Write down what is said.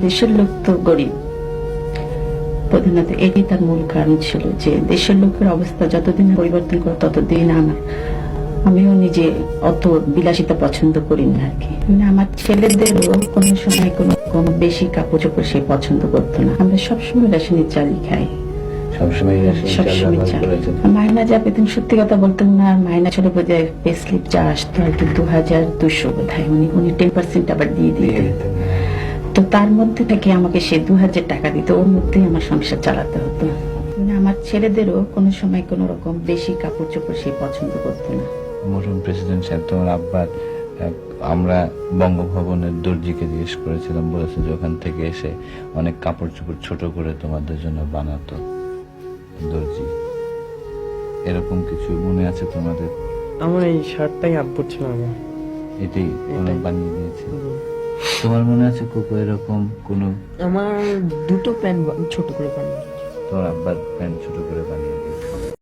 দেশের লোক তো গরিব, প্রধানত এটি তার মূল কারণ ছিল যে দেশের লোকের অবস্থা যতদিন পরিবর্তন করে ততদিন আমিও নিজে অত বিলাসিতা পছন্দ করি না আর কি। মানে আমার ছেলেদেরও কোনো সময় কোনো বেশি কাপড় চোপড় সে পছন্দ করতো না। আমরা সবসময় রেশনের চালই খাই, সবসময় সবসময় চাল। মাইনা যা পেতেন সত্যি কথা বলতেন না, মাইনা ছিল বোধহয় পে স্লিপ যা আসতো আর কি 2200 বোধহয়, উনি 10% আবার দিয়ে দিতেন। তো তার মধ্যে থেকে আমাকে সে 2000 টাকা দিত, ওর মধ্যেই আমার সংসার চালাতে হতো। মানে আমার ছেলেদেরও কোনো সময় কোনো রকম বেশি কাপড় চোপড় সে পছন্দ করতো না। মরহুম প্রেসিডেন্ট সাহেব তোমার আব্বার আমরা বঙ্গভবনের দর্জিকে জিজ্ঞেস করেছিলাম, বলেছে যে ওখান থেকে এসে অনেক কাপড় চোপড় ছোট করে তোমাদের জন্য বানাতো দর্জি। এরকম কিছু মনে আছে তোমাদের? আমার এই শার্টটাই আব্বুর ছিল, আমার এটাই অনেক বানিয়ে দিয়েছে। তোমার মনে আছে কোকো এরকম কোন? আমার দুটো প্যান্ট ছোট করে বানিয়ে, তোমার আব্বার প্যান্ট ছোট করে বানিয়ে দিয়েছে।